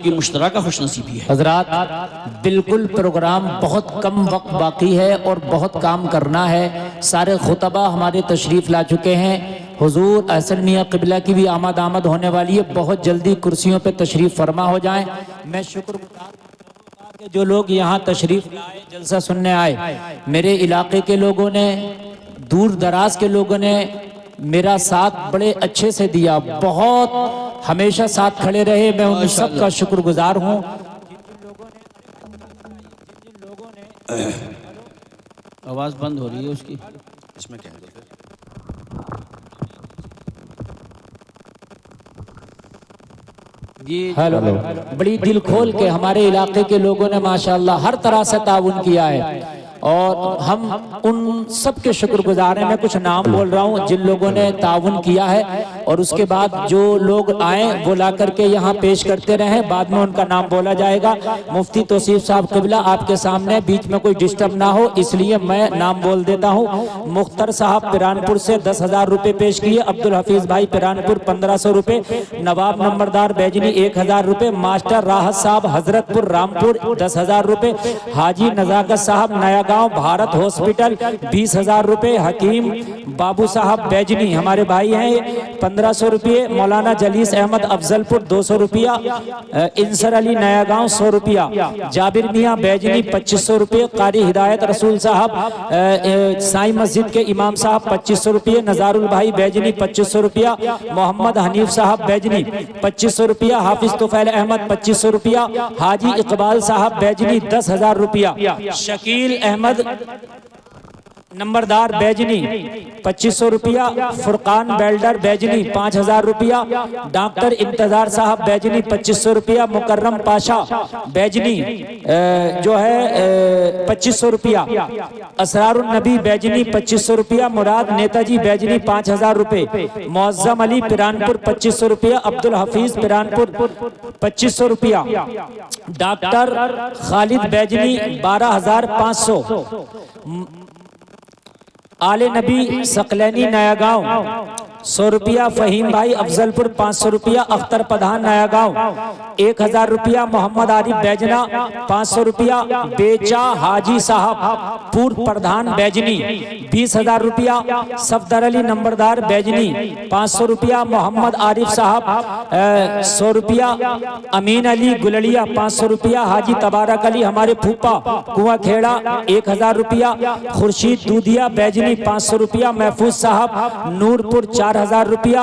سب کی مشترکہ خوش نصیبی ہے۔ حضرات بالکل پروگرام بہت کم وقت باقی ہے اور بہت کام کرنا ہے، سارے خطبہ ہمارے تشریف لا چکے ہیں، حضور احسن میاں قبلہ کی بھی آمد ہونے والی ہے، بہت جلدی کرسیوں پہ تشریف فرما ہو جائیں۔ میں شکر گزار کہ جو لوگ یہاں تشریف لائے جلسہ سننے آئے، میرے علاقے کے لوگوں نے، دور دراز کے لوگوں نے میرا ساتھ بڑے اچھے سے دیا، بہت ہمیشہ ساتھ کھڑے رہے، میں ان سب کا شکر گزار ہوں۔ آواز بند ہو رہی ہے اس کی، اس میں کہہ دو پھر۔ ہیلو، بڑی دل کھول کے ہمارے علاقے کے لوگوں نے ماشاءاللہ ہر طرح سے تعاون کیا ہے اور ہم ان سب کے شکر گزار ہیں۔ میں کچھ نام بول رہا ہوں جن لوگوں نے تعاون کیا ہے، اور اس کے بعد جو لوگ آئیں وہ لا کر کے یہاں پیش کرتے رہیں، بعد میں ان کا نام بولا جائے گا۔ مفتی توصیف صاحب قبلہ آپ کے سامنے، بیچ میں کوئی ڈسٹرب نہ ہو اس لیے میں نام بول دیتا ہوں۔ مختار صاحب پیرانپور سے 10,000 روپے پیش کیے، عبدالحفیظ بھائی پیرانپور 1,500 روپے، نواب نمبردار بیجنی 1,000 روپے، ماسٹر راحت صاحب حضرت پور رامپور 10,000 روپے، حاجی نزاکت صاحب نیا گاؤں بھارت ہاسپٹل 20,000 روپے، حکیم بابو صاحب بیجنی ہمارے بھائی ہیں 1,500 روپے، مولانا جلیس احمد افضل پور 200 روپیہ، انصر علی نیا گاؤں 100 روپیہ، جابر میاں بیجنی 2,500 روپے، قاری ہدایت رسول صاحب سائی مسجد کے امام صاحب 2,500 روپے، نزار البھائی بیجنی 2,500 روپیہ، محمد حنیف صاحب بیجنی 2,500 روپیہ، حافظ طفیل احمد 2,500 روپیہ، حاجی اقبال صاحب بیجنی 10,000 روپیہ، شکیل احمد نمبردار بیجنی 2,500 روپیہ، فرقان بیلڈر بیجنی 5,000 روپیہ، ڈاکٹر انتظار صاحب بیجنی 2,500 روپیہ، مکرم پاشا بیجنی جو ہے 2,500 روپیہ، اسرار النبی بیجنی 2,500 روپیہ، مراد نیتا جی بیجنی 5,000 روپے، معظم علی پیرانپور 2,500 روپیہ، عبدالحفیظ پیرانپور 2,500 روپیہ، ڈاکٹر خالد بیجنی 12,500، آل نبی سقلینی نیا گاؤں 100 روپیہ، فہیم بھائی افضل پور 500 روپیہ، اختر پدھان نیا گاؤں 1,000 روپیہ، محمد عارف بیجنا 500 روپیہ، بیچا حاجی صاحب پور پردھان بیجنی 20,000 روپیہ، صفدر علی نمبردار بیجنی 500 روپیہ، محمد عارف صاحب 100 روپیہ، امین علی گلڑیا 500 روپیہ، حاجی تبارک علی ہمارے پھوپا کنواں کھیڑا 1,000 روپیہ، خورشید دودیا بیجنی 500 روپیہ، محفوظ صاحب نورپور 4,000 روپیہ،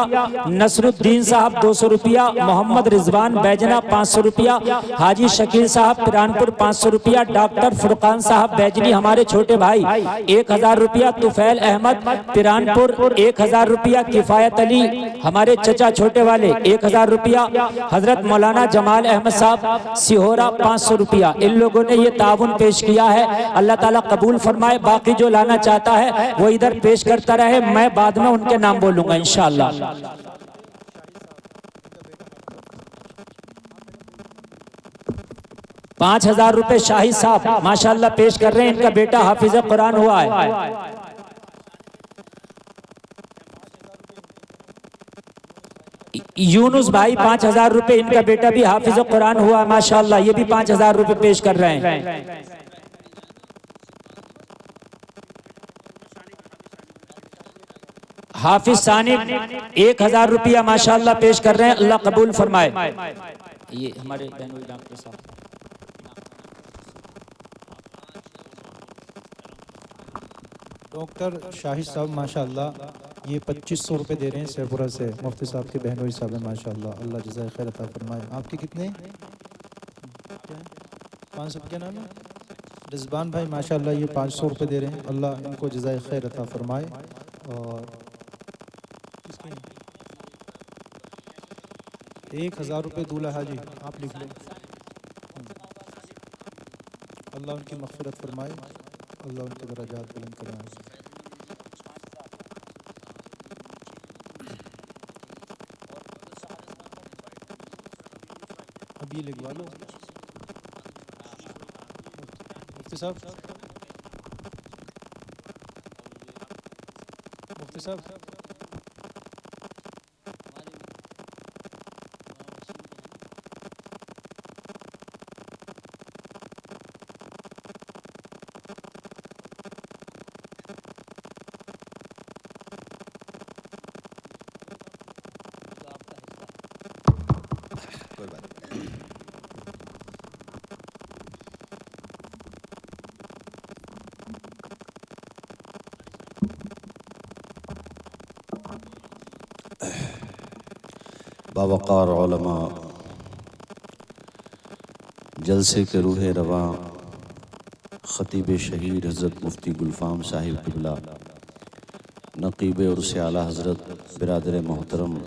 نصر الدین صاحب 200 روپیہ، محمد رضوان بیجنا 500 روپیہ، حاجی شکیل صاحب پیرانپور 500 روپیہ، ڈاکٹر فرقان صاحب بیجنی ہمارے چھوٹے بھائی 1,000 روپیہ، طفیل احمد پیرانپور 1,000 روپیہ، کفایت علی ہمارے چچا چھوٹے والے 1,000 روپیہ، حضرت مولانا جمال احمد صاحب سیہورا 500 روپیہ۔ ان لوگوں نے یہ تعاون پیش کیا ہے، اللہ تعالیٰ قبول فرمائے۔ باقی جو لانا چاہتا ہے وہ ادھر پیش کرتا رہے، میں بعد میں ان کے نام بولوں گا انشاءاللہ۔ 5,000 روپے شاہد صاحب ماشاءاللہ پیش کر رہے ہیں، ان کا بیٹا حافظ قرآن ہوا ہے۔ یونس بھائی 5,000 روپے، ان کا بیٹا بھی حافظ قرآن ہوا ہے ماشاءاللہ، یہ بھی 5,000 روپے پیش کر رہے ہیں۔ حافظ ثانب 1,000 روپیہ ماشاءاللہ پیش کر رہے ہیں، اللہ قبول فرمائے۔ یہ ہمارے بہنوئی ڈاکٹر صاحب ڈاکٹر شاہد صاحب ماشاءاللہ یہ 2,500 روپے دے رہے ہیں سیپورہ سے، مفتی صاحب کے بہنوئی صاحب ہیں ماشاءاللہ، اللہ جزائے خیر عطا فرمائے۔ آپ کے کتنے 500 کیا نام ہے؟ رضوان بھائی ماشاءاللہ یہ 500 روپے دے رہے ہیں، اللہ ان کو جزائے خیر عطا فرمائے۔ اور 1,000 روپے دولہ حاجی آپ لکھ لیں، اللہ ان کی مغفرت فرمائے، اللہ ان کے درجات بلند کرائے۔ اب یہ لکھوا لو مفتی صاحب، مفتی صاحب باوقار علماء، جلسے کے روح رواں خطیب شہید حضرت مفتی گلفام صاحب قبلہ، نقیب عرس اعلیٰ حضرت برادر محترم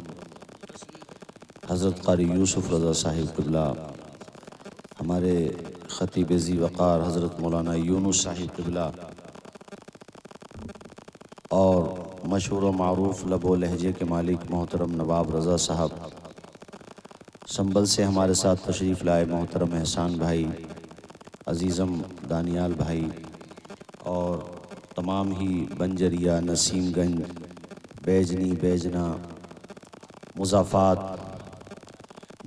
حضرت قاری یوسف رضا صاحب قبلہ، ہمارے خطیب ذی وقار حضرت مولانا یونس صاحب قبلہ، اور مشہور و معروف لب و لہجے کے مالک محترم نواب رضا صاحب، سنبل سے ہمارے ساتھ تشریف لائے محترم احسان بھائی، عزیزم دانیال بھائی، اور تمام ہی بنجریا، نسیم گنج، بیجنی، بیجنا، مضافات،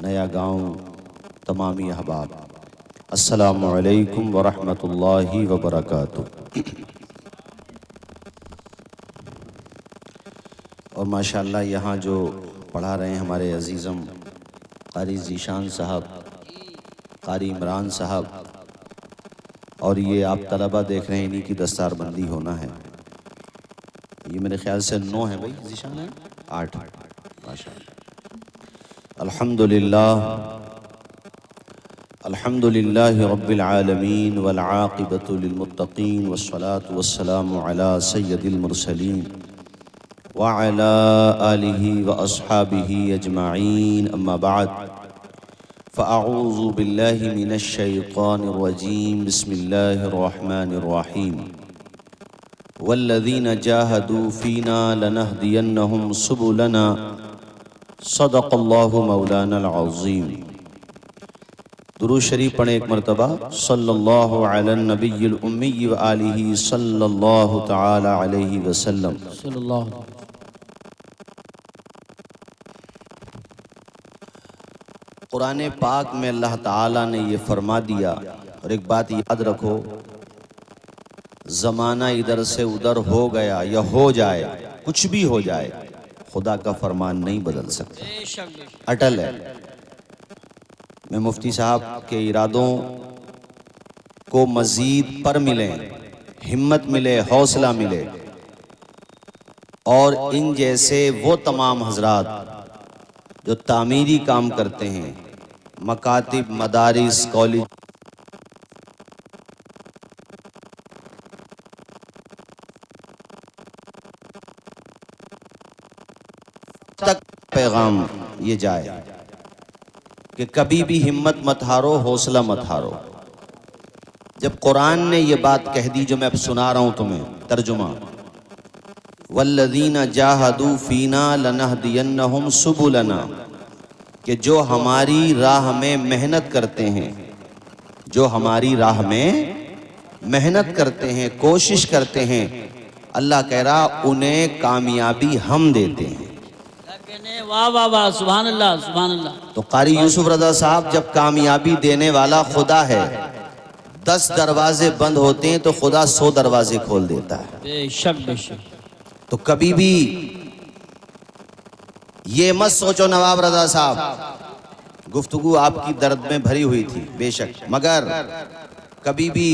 نیا گاؤں، تمامی احباب، السلام علیکم ورحمۃ اللہ وبرکاتہ۔ اور ماشاءاللہ یہاں جو پڑھا رہے ہیں ہمارے عزیزم قاری ذیشان صاحب، قاری عمران صاحب، اور یہ آپ طلبہ دیکھ رہے ہیں، انہی کی دستار بندی ہونا ہے۔ یہ میرے خیال سے 9 ہیں بھائی، ذیشان ہیں 8، ماشاءاللہ۔ الحمدللہ رب العالمین والعاقبۃ للمتقین والصلاة والسلام علی سید المرسلین وعلى آلہ واصحابہ اجمعین، اما بعد فاعوذ باللہ من الشیطان الرجیم، بسم اللہ الرحمن الرحیم، والذین جاہدوا فینا لنہدینہم سبلنا، صدق اللہ مولانا العظیم۔ درود شریف پڑھیں ایک مرتبہ، صلی اللہ علی النبی الامی وآلہ صلی اللہ تعالی علیہ وسلم۔ صلی اللہ علیہ وسلم۔ قرآن پاک میں اللہ تعالیٰ نے یہ فرما دیا، اور ایک بات یاد رکھو، زمانہ ادھر سے ادھر ہو گیا یا ہو جائے، کچھ بھی ہو جائے، خدا کا فرمان نہیں بدل سکتا، اٹل ہے۔ میں مفتی صاحب کے ارادوں کو مزید پر ملیں، ہمت ملے، حوصلہ ملے، اور ان جیسے وہ تمام حضرات جو تعمیری کام کرتے ہیں، مکاتب، مدارس، کالج تک پیغام یہ جائے کہ کبھی بھی ہمت مت ہارو، حوصلہ مت ہارو۔ جب قرآن نے یہ بات کہہ دی جو میں اب سنا رہا ہوں تمہیں ترجمہ، والذین جاہدوا فینا لنہدینہم سبلنا، کہ جو ہماری راہ میں محنت کرتے ہیں، جو ہماری راہ میں محنت کرتے ہیں، کوشش کرتے ہیں، اللہ کہہ رہا انہیں کامیابی ہم دیتے ہیں۔ واہ واہ واہ، سبحان اللہ سبحان اللہ۔ تو قاری یوسف رضا صاحب، جب کامیابی دینے والا خدا ہے، 10 دروازے بند ہوتے ہیں تو خدا 100 دروازے کھول دیتا ہے۔ بے شک بے شک۔ تو کبھی بھی یہ مت سوچو نواب رضا صاحب، گفتگو آپ کی درد میں بھری ہوئی تھی بے شک، مگر کبھی بھی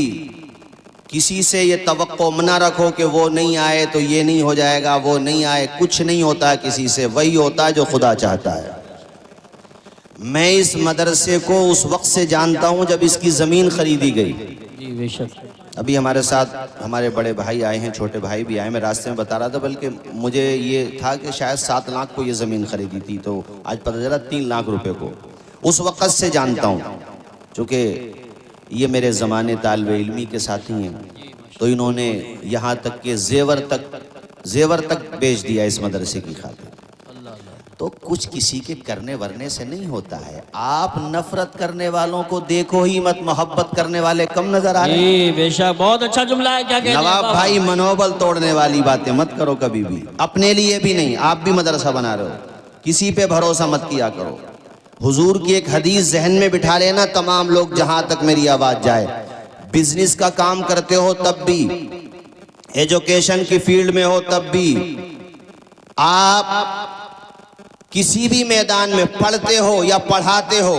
کسی سے یہ توقع نہ رکھو کہ وہ نہیں آئے تو یہ نہیں ہو جائے گا، وہ نہیں آئے، کچھ نہیں ہوتا ہے کسی سے، وہی ہوتا ہے جو خدا چاہتا ہے۔ میں اس مدرسے کو اس وقت سے جانتا ہوں جب اس کی زمین خریدی گئی۔ جی بے شک۔ ابھی ہمارے ساتھ ہمارے بڑے بھائی آئے ہیں، چھوٹے بھائی بھی آئے، میں راستے میں بتا رہا تھا، بلکہ مجھے یہ تھا کہ شاید 7 لاکھ کو یہ زمین خریدی تھی، تو آج پتہ چلا 3 لاکھ روپے کو۔ اس وقت سے جانتا ہوں، چونکہ یہ میرے زمانے طالب علمی کے ساتھی ہیں، تو انہوں نے یہاں تک کہ زیور تک بیچ دیا اس مدرسے کی خاطر۔ تو کچھ کسی کے کرنے ورنے سے نہیں ہوتا ہے، آپ نفرت کرنے والوں کو دیکھو ہی مت، محبت کرنے والے کم نظر آ رہے ہیں۔ جی بے شک، بہت اچھا جملہ ہے، کیا کہتے ہیں نواب بھائی، منوبل توڑنے والی باتیں مت کرو کبھی بھی، اپنے لیے بھی نہیں، آپ بھی مدرسہ بنا رہے ہو، کسی پہ بھروسہ مت کیا کرو۔ حضور کی ایک حدیث ذہن میں بٹھا لینا تمام لوگ، جہاں تک میری آواز جائے، بزنس کا کام کرتے ہو تب بھی، ایجوکیشن کی فیلڈ میں ہو تب بھی، آپ کسی بھی میدان میں پڑھتے ہو یا پڑھاتے ہو،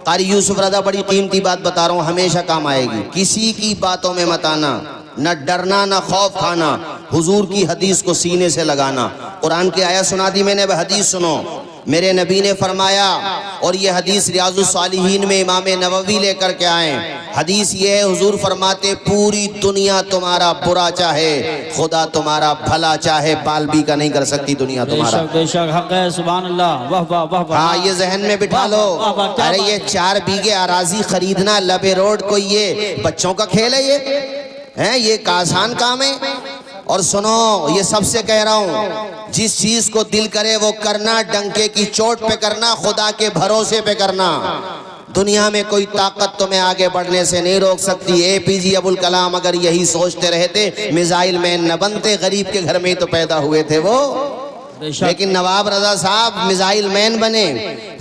قاری یوسف رضا بڑی قیمتی بات بتا رہا ہوں، ہمیشہ کام آئے گی، کسی کی باتوں میں مت آنا، نہ ڈرنا نہ خوف کھانا، حضور کی حدیث کو سینے سے لگانا۔ قرآن کی آیت سنا دی میں نے، وہ حدیث سنو، میرے نبی نے فرمایا، اور یہ حدیث ریاض الصالحین میں امام نووی لے کر کے آئے، حدیث یہ ہے، حضور فرماتے پوری دنیا تمہارا برا چاہے، خدا تمہارا بھلا چاہے، بال بھی کا نہیں کر سکتی دنیا بے تمہارا۔ شک بے شک، حق ہے، سبحان اللہ، واہ واہ واہ واہ۔ ہاں یہ ذہن میں بٹھا لو، واہ واہ، کیا ارے بات یہ 4 بیگھے اراضی خریدنا لبے روڈ کو، یہ بچوں کا کھیل ہے، یہ ایک آسان کام ہے۔ اور سنو، یہ سب سے کہہ رہا ہوں، جس چیز کو دل کرے وہ کرنا، ڈنکے کی چوٹ پہ کرنا، خدا کے بھروسے پہ کرنا۔ دنیا میں کوئی طاقت تمہیں آگے بڑھنے سے نہیں روک سکتی۔ APJ ابوالکلام اگر یہی سوچتے رہتے، میزائل مین نہ بنتے، غریب کے گھر میں ہی تو پیدا ہوئے تھے وہ۔ بے شک، لیکن نواب رضا صاحب میزائل مین بنے،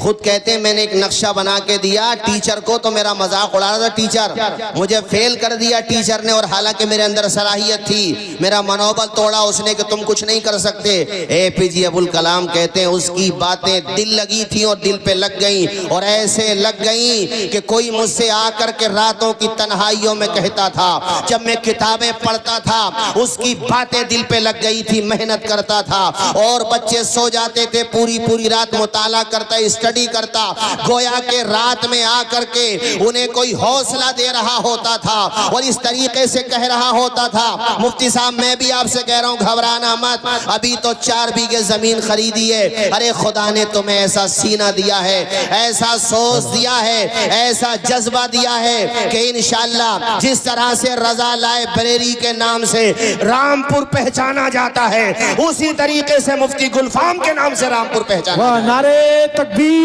خود کہتے ہیں میں نے ایک نقشہ بنا کے دیا ٹیچر کو، تو میرا مذاق اڑا رہا تھا ٹیچر، مجھے فیل کر دیا ٹیچر نے، اور حالانکہ میرے اندر صلاحیت تھی، میرا منوبل توڑا اس نے کہ تم کچھ نہیں کر سکتے۔ APJ ابوالکلام کہتے ہیں اس کی باتیں دل لگی تھیں اور دل پہ لگ گئیں، اور ایسے لگ گئیں کہ کوئی مجھ سے آ کر کے راتوں کی تنہائیوں میں کہتا تھا، جب میں کتابیں پڑھتا تھا اس کی باتیں دل پہ لگ گئی تھی، محنت کرتا تھا، اور بچے سو جاتے تھے، پوری رات مطالعہ کرتا، اسٹڈی کرتا، گویا کہ رات میں آ کر کے انہیں کوئی حوصلہ دے رہا ہوتا تھا، اور اس طریقے سے کہہ رہا ہوتا تھا، مفتی صاحب میں بھی آپ سے کہہ رہا ہوں گھبرانا مت، ابھی تو 4 بیگھے زمین خریدی ہے، ارے خدا نے تمہیں ایسا سینہ دیا ہے، ایسا سوچ دیا ہے، ایسا جذبہ دیا ہے کہ انشاءاللہ جس طرح سے رضا لائبریری کے نام سے رامپور پہچانا جاتا ہے، اسی طریقے سے مفتی گلفام کے نام سے رامپور پہچانا جاتا ہے۔ نعرے تکبیر۔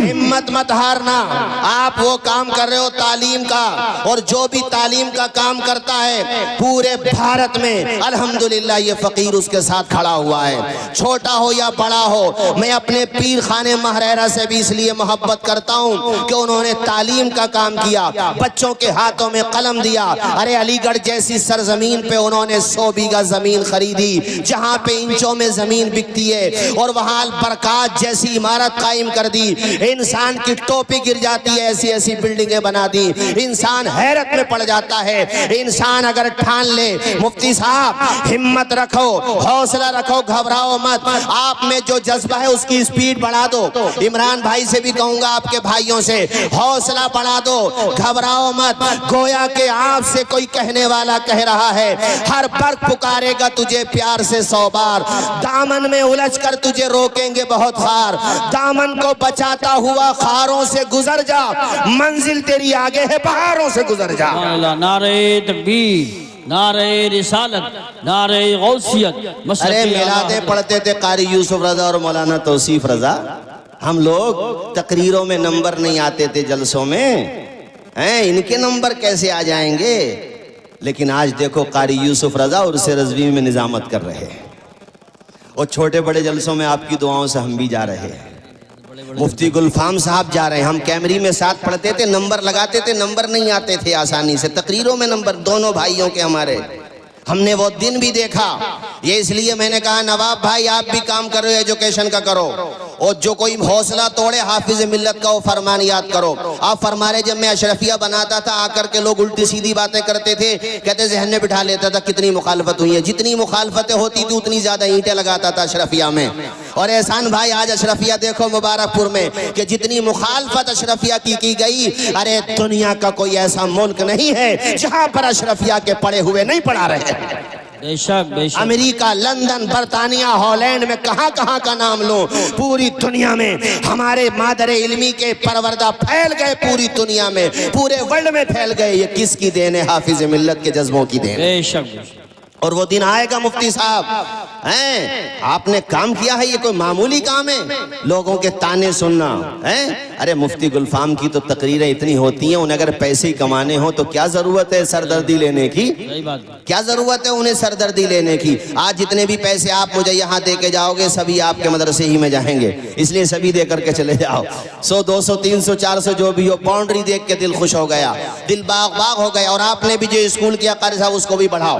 ہمت مت ہارنا، آپ وہ کام کر رہے ہو تعلیم کا، اور جو بھی تعلیم کا کام کرتا ہے پورے بھارت میں الحمدللہ یہ فقیر اس کے ساتھ کھڑا ہوا ہے، چھوٹا ہو یا بڑا ہو۔ میں اپنے پیر خانے مہریرہ سے بھی اس لیے محبت کرتا ہوں کہ انہوں نے تعلیم کا کام کیا، بچوں کے ہاتھوں میں قلم دیا۔ ارے علی گڑھ جیسی سرزمین پہ انہوں نے 100 بیگھہ زمین خریدی، جہاں پہ انچوں میں زمین بکتی ہے، اور وہاں البرکات جیسی عمارت قائم کر دی، انسان کی ٹوپی گر جاتی ہے، ایسی ایسی بلڈنگیں بنا دی، انسان حیرت میں پڑ جاتا ہے۔ انسان اگر ٹھان لے، مفتی صاحب ہمت رکھو، حوصلہ رکھو، گھبراؤ مت، آپ میں جو جذبہ ہے اس کی سپیڈ بڑھا دو۔ عمران بھائی سے بھی کہوں گا، آپ کے بھائیوں سے، حوصلہ بڑھا دو، گھبراؤ مت، گویا کہ آپ سے کوئی کہنے والا کہہ رہا ہے، ہر برق پکارے گا تجھے پیار سے 100 بار، دامن میں الجھ کر تجھے روکیں گے بہت خار، دامن کو بچاتا ہوا خاروں سے گزر جا، منزل تیری آگے ہے پہاڑوں سے گزر جا۔ سبحان اللہ، نعرہ تکبیر، نعرہ رسالت، نعرہ غوثیت۔ ارے میلادیں پڑھتے تھے قاری یوسف رضا اور مولانا توصیف رضا، ہم لوگ تقریروں میں نمبر نہیں آتے تھے، جلسوں میں ان کے نمبر کیسے آ جائیں گے؟ لیکن آج دیکھو قاری یوسف رضا اور سے رضوی میں نظامت کر رہے ہیں، اور چھوٹے بڑے جلسوں میں آپ کی دعاؤں سے ہم بھی جا رہے ہیں، مفتی گلفام صاحب جا رہے ہیں، ہم کیمری میں ساتھ پڑھتے تھے، نمبر لگاتے تھے، نمبر نہیں آتے تھے آسانی سے، تقریروں میں نمبر، دونوں بھائیوں کے ہمارے، ہم نے وہ دن بھی دیکھا۔ یہ اس لیے میں نے کہا نواب بھائی آپ بھی کام کر رہے ہو، ایجوکیشن کا کرو، اور جو کوئی حوصلہ توڑے حافظ ملت کا وہ فرمان یاد کرو۔ آپ فرما رہے جب میں اشرفیہ بناتا تھا آ کر کے لوگ الٹی سیدھی باتیں کرتے تھے، کہتے ذہن میں بٹھا لیتا تھا کتنی مخالفت ہوئی ہے، جتنی مخالفتیں ہوتی تھی اتنی زیادہ اینٹیں لگاتا تھا اشرفیہ میں۔ اور احسان بھائی آج اشرفیہ دیکھو مبارک پور میں کہ جتنی مخالفت اشرفیہ کی گئی، ارے دنیا کا کوئی ایسا ملک نہیں ہے جہاں پر اشرفیہ کے پڑھے ہوئے نہیں پڑھا رہے ہیں۔ بے شک بے شک، امریکہ، لندن، برطانیہ، ہالینڈ میں کہاں کہاں کا نام لوں، پوری دنیا میں ہمارے مادر علمی کے پروردہ پھیل گئے، پوری دنیا میں، پورے ورلڈ میں پھیل گئے۔ یہ کس کی دین ہے؟ حافظ ملت کے جذبوں کی دین ہے۔ بے شک بے شک۔ اور وہ دن آئے گا مفتی صاحب، آپ نے کام کیا ہے، یہ کوئی معمولی کام ہے لوگوں کے تانے سننا؟ ارے مفتی گلفام کی تو تقریریں اتنی ہوتی ہیں، انہیں اگر پیسے کمانے ہوں تو کیا ضرورت ہے سردردی لینے کی؟ صحیح بات، کیا ضرورت ہے انہیں سردردی لینے کی؟ آج جتنے بھی پیسے آپ مجھے یہاں دے کے جاؤ گے سبھی آپ کے مدرسے ہی میں جائیں گے، اس لیے سبھی دے کر کے چلے جاؤ، 100 200 300 400 جو بھی ہو، باؤنڈری دیکھ کے دل خوش ہو گیا، دل باغ باغ ہو گیا۔ اور آپ نے بھی جو اسکول کیا قاری صاحب اس کو بھی بڑھاؤ،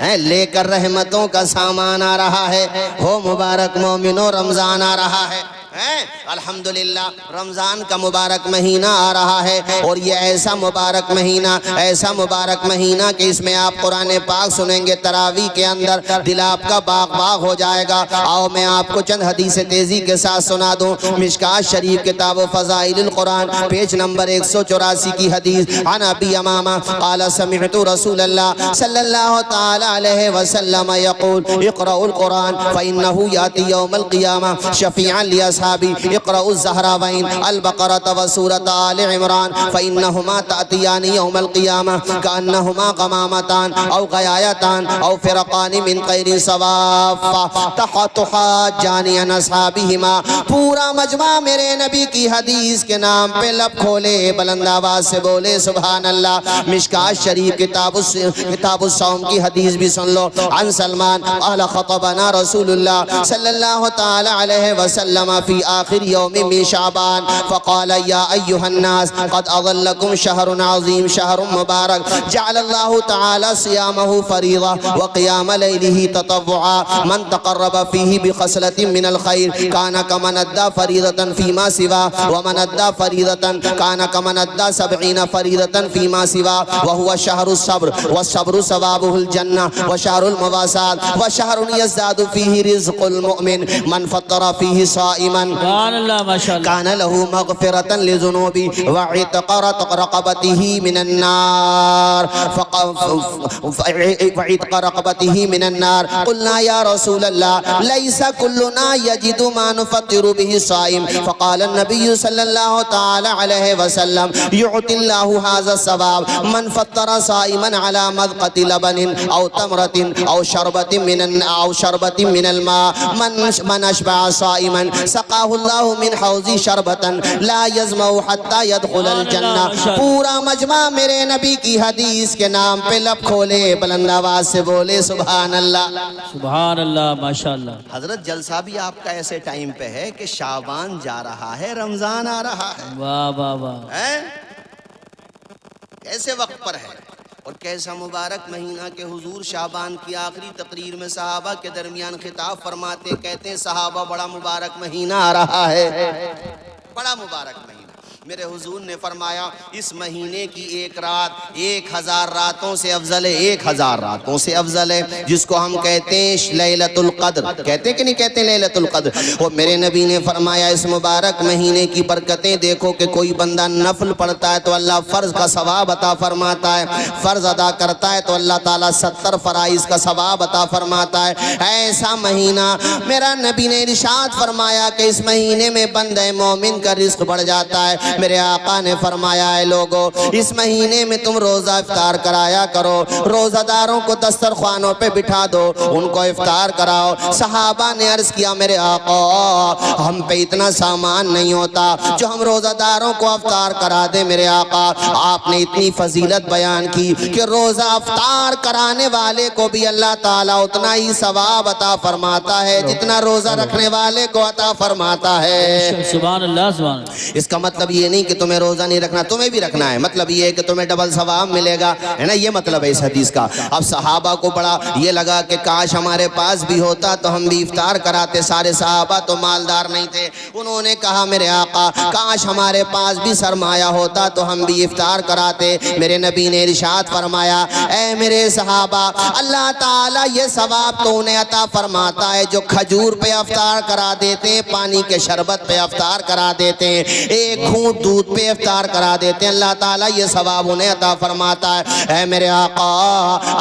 ہیں لے کر رحمتوں کا سامان آ رہا ہے، ہو مبارک مومنو رمضان آ رہا ہے، الحمدللہ رمضان کا مبارک مہینہ آ رہا ہے، اور یہ ایسا مبارک مہینہ کہ اس میں آپ قرآن پاک سنیں گے تراویح کے اندر دل آپ کا باغ باغ ہو جائے گا۔ آؤ میں آپ کو چند حدیث تیزی کے ساتھ سنا دوں۔ مشکات شریف کتاب و فضائل القرآن پیج نمبر 184 کی حدیث، عن ابی امامہ قال سمعت رسول اللہ صلی اللہ تعالی علیہ وسلم یقول اقرأوا القرآن فإنه یاتی یوم القیامہ شفیعا لیصحابی، اقرأوا الزہراوین البقرة وسورة آل عمران فإنهما تأتیان یوم القیامہ کأنهما غمامتان او غیایتان او فرقان من غیر صواف تحاجان عن اصحابہما۔ پورا مجمع میرے نبی کی حدیث کے نام پہ لب کھولے، بلند آواز سے بولے سبحان اللہ۔ مشکات شریف کتاب الصوم کی حدیث بھی سن لو، عن سلمان قال خطبنا رسول اللہ صلی اللہ تعالی علیہ وسلم فی آخر یوم من شعبان فقال یا ایہا الناس قد اضلکم شہر عظیم شہر مبارک جعل اللہ تعالی صیامہ فریضہ وقیام لیلہ تطوعا من تقرب فیہ بخصلت من الخیر کان کمن ادى فریضة فیما سوا ومن ادى فریضة کان کمن ادى 70 فریضة فیما سوا وهو شہر الصبر والصبر ثوابه الجنہ وشہر المواسات وشہر یزداد فیہ رزق المؤمن من فطر فیہ صائما سبحان اللہ ماشاءاللہ كان له مغفرة لذنوبه وعتق رقبته من النار وعتق رقبته من النار قلنا يا رسول الله ليس كلنا يجد ما نفطر به الصائم فقال النبي صلى الله تعالى عليه وسلم يعطي الله هذا الثواب من فطر صائما على مذقة لبن أو تمرة أو شربة من الماء من أشبع صائما سقاه اللہ من حوضی شربتا لا یزمع حتی یدخل الجنہ۔ پورا مجمع میرے نبی کی حدیث کے نام پہ لب کھولے، بلند آواز سے بولے سبحان اللہ سبحان اللہ ماشاءاللہ۔ حضرت جلسہ بھی آپ کا ایسے ٹائم پہ ہے کہ شعبان جا رہا ہے، رمضان آ رہا ہے، واہ واہ واہ، کیسے وقت پر ہے اور کیسا مبارک مہینہ کہ حضور شعبان کی آخری تقریر میں صحابہ کے درمیان خطاب فرماتے، کہتے ہیں صحابہ بڑا مبارک مہینہ آ رہا ہے، بڑا مبارک مہینہ۔ میرے حضور نے فرمایا اس مہینے کی ایک رات 1000 راتوں سے افضل ہے، 1000 راتوں سے افضل ہے، جس کو ہم کہتے ہیں لیلۃ القدر، کہتے کہ نہیں کہتے لیلۃ القدر؟ اور میرے نبی نے فرمایا اس مبارک مہینے کی برکتیں دیکھو کہ کوئی بندہ نفل پڑھتا ہے تو اللہ فرض کا ثواب عطا فرماتا ہے، فرض ادا کرتا ہے تو اللہ تعالیٰ 70 فرائض کا ثواب عطا فرماتا ہے۔ ایسا مہینہ میرا نبی نے ارشاد فرمایا کہ اس مہینے میں بندہ مومن کا رزق بڑھ جاتا ہے۔ میرے آقا نے فرمایا ہے لوگو اس مہینے میں تم روزہ افطار کرایا کرو، روزہ داروں کو دسترخوانوں پہ بٹھا دو، ان کو افطار کراؤ۔ صحابہ نے عرض کیا میرے آقا ہم پہ اتنا سامان نہیں ہوتا جو ہم روزہ داروں کو افطار کرا دیں۔ میرے آقا آپ نے اتنی فضیلت بیان کی کہ روزہ افطار کرانے والے کو بھی اللہ تعالیٰ اتنا ہی ثواب عطا فرماتا ہے جتنا روزہ رکھنے والے کو عطا فرماتا ہے۔ سبحان اللہ سبحان اللہ۔ اس کا مطلب یہ نہیں کہ تمہیں روزہ نہیں رکھنا، تمہیں بھی رکھنا ہے، مطلب یہ ہے کہ تمہیں ڈبل ثواب ملے گا، ہے نا، یہ مطلب ہے اس حدیث کا۔ اب صحابہ کو بڑا یہ لگا کہ کاش ہمارے پاس بھی ہوتا تو ہم بھی افطار کراتے، سارے صحابہ تو مالدار نہیں تھے، انہوں نے کہا میرے آقا کاش ہمارے پاس بھی سرمایہ ہوتا تو ہم بھی افطار کراتے۔ میرے نبی نے ارشاد فرمایا اے میرے صحابہ اللہ تعالیٰ یہ ثواب تو انہیں عطا فرماتا ہے جو کھجور پہ افطار کرا دیتے ہیں، پانی کے شربت پہ افطار کرا دیتے ہیں، ایک گھونٹ دودھ پہ افطار کرا دیتے ہیں، اللہ تعالیٰ یہ ثواب انہیں عطا فرماتا ہے۔ اے میرے آقا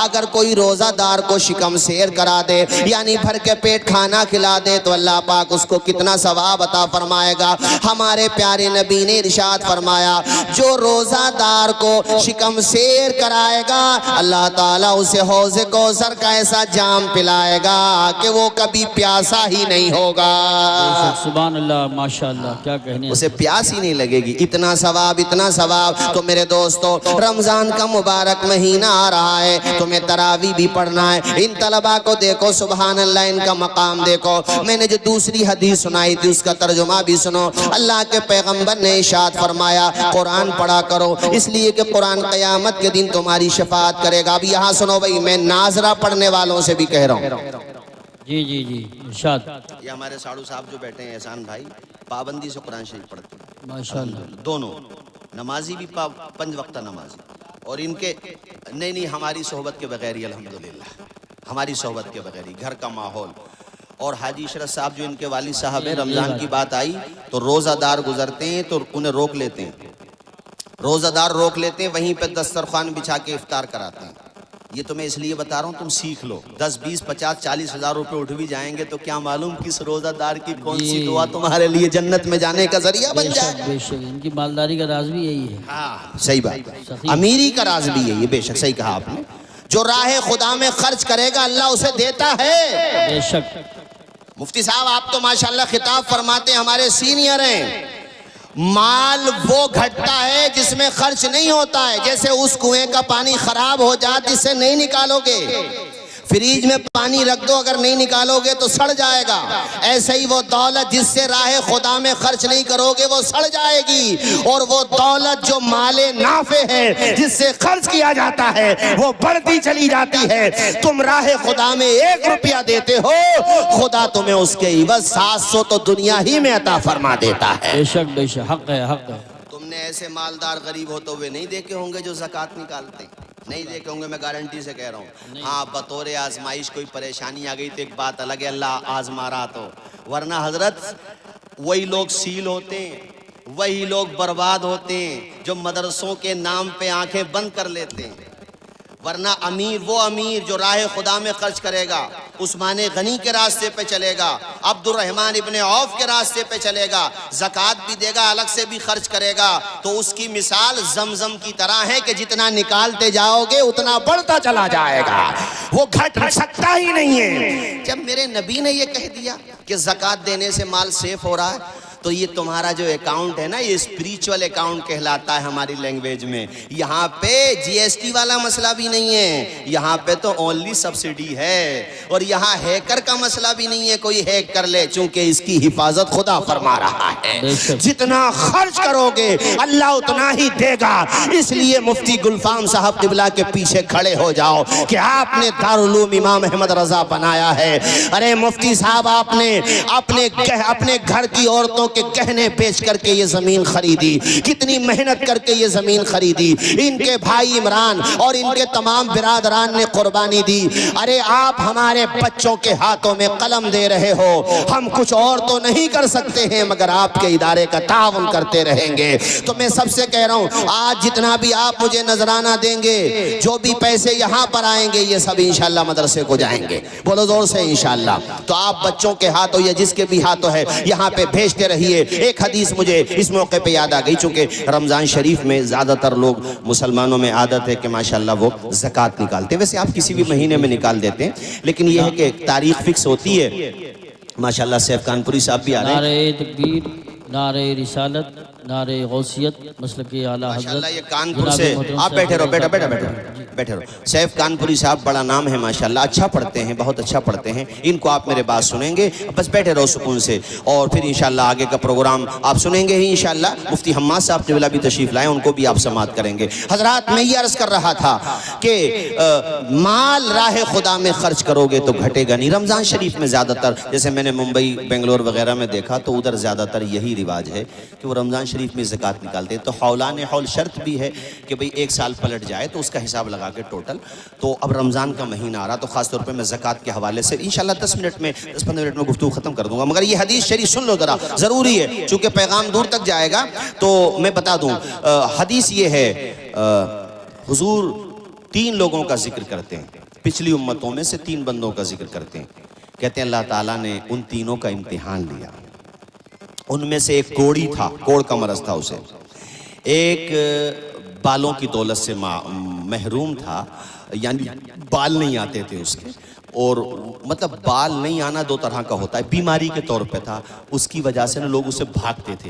اگر کوئی روزہ دار کو شکم سیر کرا دے یعنی بھر کے پیٹ کھانا کھلا دے تو اللہ پاک اس کو کتنا ثواب عطا فرمائے گا۔ ہمارے پیارے نبی نے ارشاد فرمایا جو روزہ دار کو شکم سیر کرائے گا اللہ تعالیٰ اسے حوض کوثر کا ایسا جام پلائے گا کہ وہ کبھی پیاسا ہی نہیں ہوگا۔ سبحان اللہ ماشاءاللہ، کیا کہنے، اسے پیاس ہی نہیں لگے لگے گی. اتنا ثواب تو میرے دوستو رمضان کا مبارک مہینہ آ رہا ہے, تمہیں تراویح بھی پڑھنا ہے. ان طلباء کو دیکھو, سبحان اللہ, ان کا مقام دیکھو. میں نے جو دوسری حدیث سنائی تھی اس کا ترجمہ بھی سنو. اللہ کے پیغمبر نے ارشاد فرمایا قرآن پڑھا کرو, اس لیے کہ قرآن قیامت کے دن تمہاری شفاعت کرے گا. اب یہاں سنو بھائی, میں ناظرہ پڑھنے والوں سے بھی کہہ رہا ہوں. جی جی جی ارشاد. یہ ہمارے ساڑو صاحب جو بیٹھے ہیں احسان بھائی, پابندی سے قرآن شریف پڑھتے ہیں ماشاءاللہ. دونوں, نمازی بھی 5 وقتہ نمازی. اور ان کے نہیں ہماری صحبت کے بغیر ہی, الحمدللہ ہماری صحبت کے بغیر ہی, گھر کا ماحول. اور حاجی عشرت صاحب جو ان کے والد صاحب ہیں, رمضان کی بات آئی تو روزہ دار گزرتے ہیں تو انہیں روک لیتے ہیں, روزہ دار روک لیتے ہیں, وہیں پہ دسترخوان بچھا کے افطار کراتے ہیں. یہ تو میں اس لیے بتا رہا ہوں تم سیکھ لو. 10 20 50 40 ہزار روپے اٹھ بھی جائیں گے تو کیا معلوم کس روزہ دار کی کون سی دعا تمہارے لیے جنت میں جانے کا ذریعہ بن جائے. بے شک ان کی مالداری کا راز بھی یہی ہے. ہاں صحیح بات, امیری کا راز بھی یہی ہے. بے شک صحیح کہا آپ نے, جو راہ خدا میں خرچ کرے گا اللہ اسے دیتا ہے. بے شک. مفتی صاحب آپ تو ماشاءاللہ خطاب فرماتے ہیں, ہمارے سینئر ہیں. مال وہ گھٹتا ہے جس میں خرچ نہیں ہوتا ہے. جیسے اس کنویں کا پانی خراب ہو جاتا جس سے نہیں نکالو گے, فریج میں پانی رکھ دو اگر نہیں نکالو گے تو سڑ جائے گا. ایسے ہی وہ دولت جس سے راہ خدا میں خرچ نہیں کرو گے وہ سڑ جائے گی. اور وہ دولت جو مال نافع ہے جس سے خرچ کیا جاتا ہے وہ بڑھتی چلی جاتی ہے. تم راہ خدا میں 1 روپیہ دیتے ہو, خدا تمہیں اس کے عوض 700 تو دنیا ہی میں عطا فرما دیتا ہے. بے شک بے شک, حق ہے حق ہے. تم نے ایسے مالدار غریب ہوتے ہوئے نہیں دیکھے ہوں گے جو زکوٰۃ نکالتے ہیں, نہیں دیکھے ہوں گے, میں گارنٹی سے کہہ رہا ہوں. ہاں بطور آزمائش کوئی پریشانی آ گئی تو ایک بات الگ ہے, اللہ آزما رہا تو, ورنہ حضرت وہی لوگ سیل ہوتے ہیں, وہی لوگ برباد ہوتے ہیں جو مدرسوں کے نام پہ آنکھیں بند کر لیتے ہیں. ورنہ امیر وہ امیر جو راہ خدا میں خرچ کرے گا, عثمان غنی کے راستے پہ چلے گا, عبد الرحمن ابن عوف کے راستے پہ چلے گا, زکوٰۃ بھی دے گا, الگ سے بھی خرچ کرے گا, تو اس کی مثال زمزم کی طرح ہے کہ جتنا نکالتے جاؤ گے اتنا بڑھتا چلا جائے گا, وہ گھٹ سکتا ہی نہیں ہے. جب میرے نبی نے یہ کہہ دیا کہ زکوٰۃ دینے سے مال سیف ہو رہا ہے, تو یہ تمہارا جو اکاؤنٹ ہے نا, یہ اسپریچول اکاؤنٹ کہلاتا ہے ہماری لینگویج میں. یہاں پہ جی ایس ٹی والا مسئلہ بھی نہیں ہے, یہاں پہ تو اونلی سبسڈی ہے. اور یہاں ہیکر کا مسئلہ بھی نہیں ہے, کوئی ہیک کر لے, چونکہ اس کی حفاظت خدا فرما رہا ہے. جتنا خرچ کرو گے اللہ اتنا ہی دے گا. اس لیے مفتی گلفام صاحب قبلہ کے پیچھے کھڑے ہو جاؤ کہ آپ نے دارالعلوم امام احمد رضا بنایا ہے. ارے مفتی صاحب آپ نے اپنے گھر کی عورتوں کے گہنے بیچ کر کے یہ زمین خریدی, کتنی محنت کر کے یہ زمین خریدی. ان کے بھائی عمران اور ان کے تمام برادران نے قربانی دی. ارے آپ ہمارے بچوں کے ہاتھوں میں قلم دے رہے ہو, ہم کچھ اور تو نہیں کر سکتے ہیں مگر آپ کے ادارے کا تعاون کرتے رہیں گے. تو میں سب سے کہہ رہا ہوں, آج جتنا بھی آپ مجھے نذرانہ دیں گے, جو بھی پیسے یہاں پر آئیں گے, یہ سب انشاءاللہ مدرسے کو جائیں گے. بولو زور سے انشاءاللہ. تو آپ بچوں کے ہاتھوں یا جس کے بھی ہاتھوں ہے یہاں پہ بھیجتے رہیے. ایک حدیث مجھے اس موقع پہ یاد آ گئی, چونکہ رمضان شریف میں زیادہ تر لوگ مسلمانوں میں عادت ہے کہ ماشاءاللہ وہ زکوٰۃ نکالتے ہیں. ویسے آپ کسی بھی مہینے میں نکال دیتے ہیں, لیکن یہ ہے کہ تاریخ فکس ہوتی ہے. ماشاءاللہ سیف کانپوری صاحب بھی آ رہے ہیں. نعرہ تکبیر, نعرہ رسالت, نعرہ غوثیت, مسلک اعلیٰ حضرت. ماشاءاللہ یہ کانپور سے آپ بیٹھے رہو, بیٹھے رہو. سیف کانپوری صاحب بڑا نام ہے ماشاءاللہ, اچھا پڑھتے ہیں, بہت اچھا پڑھتے ہیں. ان کو آپ میرے بات سنیں گے, بس بیٹھے رہو سکون سے, اور پھر انشاءاللہ آگے کا پروگرام آپ سنیں گے ہی انشاءاللہ. مفتی حماد صاحب قبلہ بھی تشریف لائیں, ان کو بھی آپ سماعت کریں گے. حضرات میں یہ عرض کر رہا تھا کہ مال راہ خدا میں خرچ کرو گے تو گھٹے گا نہیں. رمضان شریف میں زیادہ تر, جیسے میں نے ممبئی بنگلور وغیرہ میں دیکھا تو ادھر زیادہ تر یہی رواج ہے کہ وہ رمضان شریف میں زکوٰۃ نکالتے ہیں. تو حولان حول شرط بھی ہے کہ بھئی 1 سال پلٹ جائے تو اس کا حساب لگا کے ٹوٹل. تو اب رمضان کا مہینہ آ رہا, تو خاص طور پہ میں زکوٰۃ کے حوالے سے انشاءاللہ 10-15 منٹ میں گفتگو ختم کر دوں گا. مگر یہ حدیث شریف سن لو ذرا, ضروری ہے, چونکہ پیغام دور تک جائے گا. تو میں بتا دوں, حدیث یہ ہے, حضور 3 لوگوں کا ذکر کرتے ہیں, پچھلی امتوں میں سے 3 بندوں کا ذکر کرتے ہیں. کہتے ہیں اللہ تعالیٰ نے ان تینوں کا امتحان لیا. ان میں سے ایک کوڑی تھا, کوڑ کا مرض تھا اسے. ایک بالوں کی دولت سے محروم تھا, یعنی بال نہیں آتے تھے اس کے, اور مطلب بال نہیں آنا 2 طرح کا ہوتا ہے. بیماری کے طور پہ تھا, اس کی وجہ سے لوگ اسے بھاگتے تھے,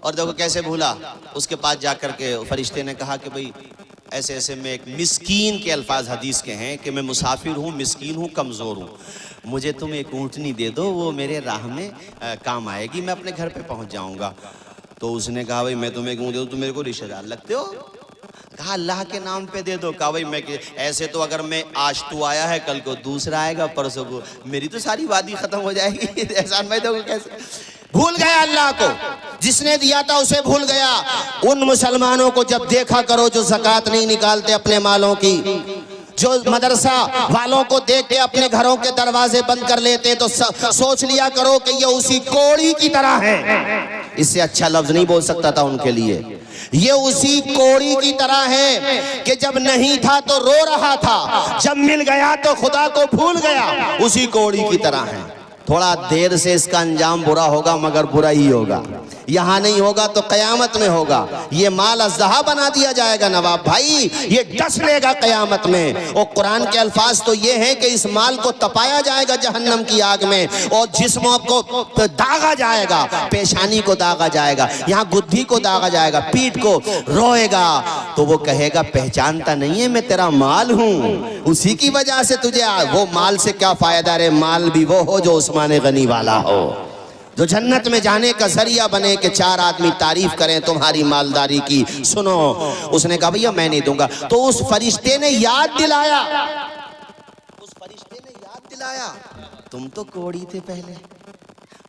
اور دیکھو کیسے بھولا. اس کے پاس جا کر کے فرشتے نے کہا کہ بھئی ایسے ایسے میں ایک مسکین کے الفاظ حدیث کے ہیں کہ میں مسافر ہوں، مسکین ہوں، کمزور ہوں، مجھے تم ایک اونٹنی دے دو، وہ میرے راہ میں کام آئے گی، میں اپنے گھر پہ پہنچ جاؤں گا. تو اس نے کہا بھئی میں تمہیں ایک اونٹ دے دوں، تم میرے کو رشتہ دار لگتے ہو؟ کہا اللہ کے نام پہ دے دو. کہا بھئی میں ایسے تو اگر میں آج تو آیا ہے کل کو دوسرا آئے گا، پرسوں کو میری تو ساری وادی ختم ہو جائے گی. احسان بھائی دیکھو کیسے بھول گیا اللہ کو، جس نے دیا تھا اسے بھول گیا. ان مسلمانوں کو جب دیکھا کرو جو زکوٰۃ نہیں نکالتے اپنے مالوں کی، جو مدرسہ والوں کو دیکھ کے اپنے گھروں کے دروازے بند کر لیتے، تو سوچ لیا کرو کہ یہ اسی کوڑی کی طرح ہے. اس سے اچھا لفظ نہیں بول سکتا تھا ان کے لیے. یہ اسی کوڑی کی طرح ہے کہ جب نہیں تھا تو رو رہا تھا، جب مل گیا تو خدا کو بھول گیا. اسی کوڑی کی طرح ہے. تھوڑا دیر سے اس کا انجام برا ہوگا، مگر برا ہی ہوگا. یہاں نہیں ہوگا تو قیامت میں ہوگا. یہ مال ازدہا بنا دیا جائے گا نواب بھائی، یہ ڈس لے گا قیامت میں. اور قرآن کے الفاظ تو یہ ہیں کہ اس مال کو تپایا جائے گا جہنم کی آگ میں، اور جسموں کو داغا جائے گا، پیشانی کو داغا جائے گا، یہاں گدھی کو داغا جائے گا، پیٹھ کو روئے گا. تو وہ کہے گا پہچانتا نہیں ہے میں تیرا مال ہوں، اسی کی وجہ سے تجھے وہ مال سے کیا فائدہ رہے. مال بھی وہ ہو جو عثمان غنی والا ہو، جو جنت میں جانے کا ذریعہ بنے کہ 4 آدمی تعریف کریں تمہاری مالداری کی. سنو، اس نے کہا بھیا میں نہیں دوں گا. تو اس فرشتے نے یاد دلایا، تم تو کوڑی تھے پہلے،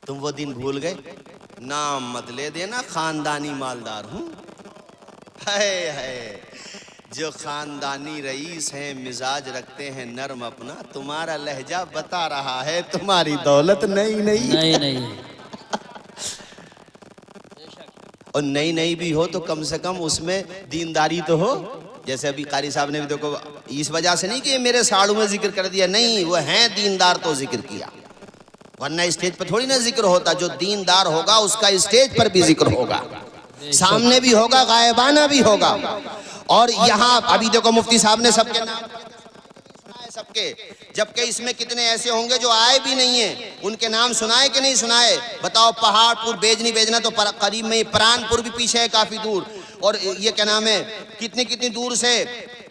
تم وہ دن بھول گئے. نام مت لے دینا، خاندانی مالدار ہوں. ہے جو خاندانی رئیس ہیں، مزاج رکھتے ہیں نرم اپنا، تمہارا لہجہ بتا رہا ہے تمہاری دولت نہیں. اور نئی بھی ہو تو کم سے کم اس میں دینداری تو ہو. جیسے ابھی قاری صاحب نے بھی دیکھو، اس وجہ سے نہیں کہ میرے ساڑھوں میں ذکر کر دیا، نہیں، وہ ہیں دیندار تو ذکر کیا، ورنہ اسٹیج پر تھوڑی نہ ذکر ہوتا. جو دیندار ہوگا اس کا اسٹیج پر بھی ذکر ہوگا، سامنے بھی ہوگا، غائبانہ بھی ہوگا. اور یہاں ابھی دیکھو مفتی صاحب نے سب کے نام سنائے، سب کے، جبکہ اس میں کتنے ایسے ہوں گے جو آئے بھی نہیں ہیں، ان کے نام سنائے کہ نہیں سنائے؟ بتاؤ. پہاڑ پور بیجنی بیجنا تو قریب میں، پران پور بھی پیچھے ہے کافی دور، اور یہ کیا نام ہے کتنی دور سے،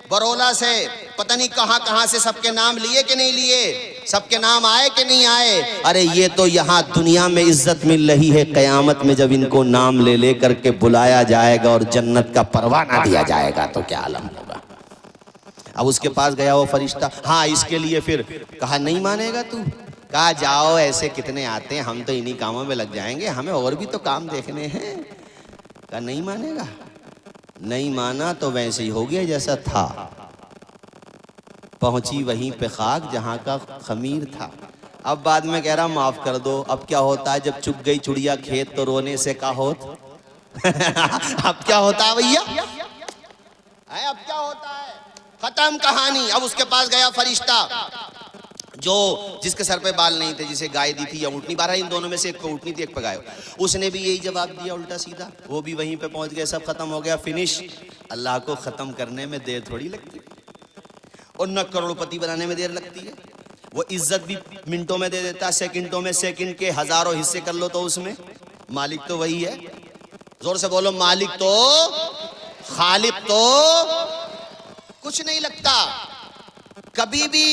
برولا سے، پتہ نہیں کہاں سے سب کے نام لیے کہ نہیں لیے، سب کے نام آئے کہ نہیں آئے. ارے یہ تو یہاں دنیا میں عزت مل رہی ہے، قیامت میں جب ان کو نام لے کر کے بلایا جائے گا اور جنت کا پروانہ دیا جائے گا تو کیا عالم ہوگا. اب اس کے پاس گیا وہ فرشتہ. ہاں اس کے لیے پھر کہا نہیں مانے گا تو. کہا جاؤ، ایسے کتنے آتے ہیں، ہم تو انہی کاموں میں لگ جائیں گے، ہمیں اور بھی تو کام دیکھنے ہیں. کہا نہیں مانے گا. نہیں مانا تو ویسے ہی ہو گیا جیسا تھا. پہنچی وہیں پہ خاک جہاں کا خمیر تھا. اب بعد میں کہہ رہا معاف کر دو. اب کیا ہوتا ہے جب چگ گئی چڑیا کھیت تو رونے سے کیا ہوتا. اب کیا ہوتا ہے بھیا، اب کیا ہوتا ہے، ختم کہانی. اب اس کے پاس گیا فرشتہ جو جس کے سر پہ بال نہیں تھے، جسے گائے دی تھی یا اونٹنی، بارہ ان دونوں میں سے ایک پہ اونٹنی تھی ایک پہ گائے. اس نے بھی یہی جواب دیا الٹا سیدھا. وہ بھی وہیں پہ پہنچ گئے، سب ختم ہو گیا، فنش. اللہ کو ختم کرنے میں دیر تھوڑی لگتی، اور نہ کروڑ پتی بنانے میں دیر لگتی ہے. وہ عزت بھی منٹوں میں دے دیتا ہے، سیکنڈوں میں. سیکنڈ کے ہزاروں حصے کر لو تو اس میں مالک تو وہی ہے. زور سے بولو، مالک تو، خالق تو کچھ نہیں لگتا. کبھی بھی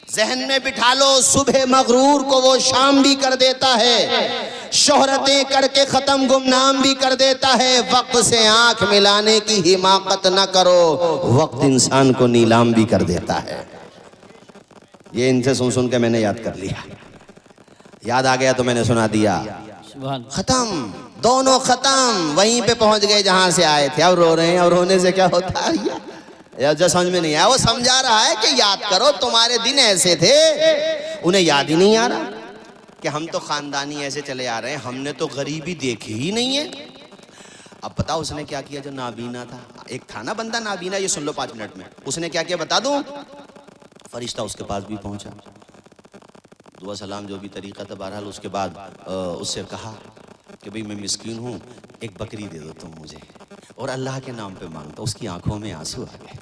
ذہن میں بٹھا لو، صبح مغرور کو وہ شام بھی کر دیتا ہے، شہرتیں کر کے ختم گمنام بھی کر دیتا ہے. وقت سے آنکھ ملانے کی حماقت نہ کرو، وقت انسان کو نیلام بھی کر دیتا ہے. یہ ان سے سن کے میں نے یاد کر لیا، یاد آ گیا تو میں نے سنا دیا. ختم، دونوں ختم، وہیں پہ پہنچ گئے جہاں سے آئے تھے. اب رو رہے ہیں، اور رونے سے کیا ہوتا ہے؟ جو سمجھ میں نہیں آیا، وہ سمجھا رہا ہے کہ یاد کرو تمہارے دن ایسے تھے. انہیں یاد ہی نہیں آ رہا کہ ہم تو خاندانی ایسے چلے آ رہے ہیں، ہم نے تو غریبی دیکھی ہی نہیں ہے. اب بتاؤ اس نے کیا کیا جو نابینا تھا. ایک تھا نا بندہ نابینا، یہ سن لو 5 منٹ میں. اس نے کیا کیا بتا دوں. فرشتہ اس کے پاس بھی پہنچا، دعا سلام جو بھی طریقہ تھا. بہرحال اس کے بعد اس سے کہا کہ بھئی میں مسکین ہوں، ایک بکری دے دو تم مجھے، اور اللہ کے نام پہ مانگتا. اس کی آنکھوں میں آنسو آ گئے،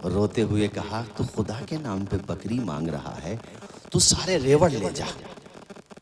روتے ہوئے کہا تو خدا کے نام پہ بکری مانگ رہا ہے، تو سارے ریوڑ لے جا.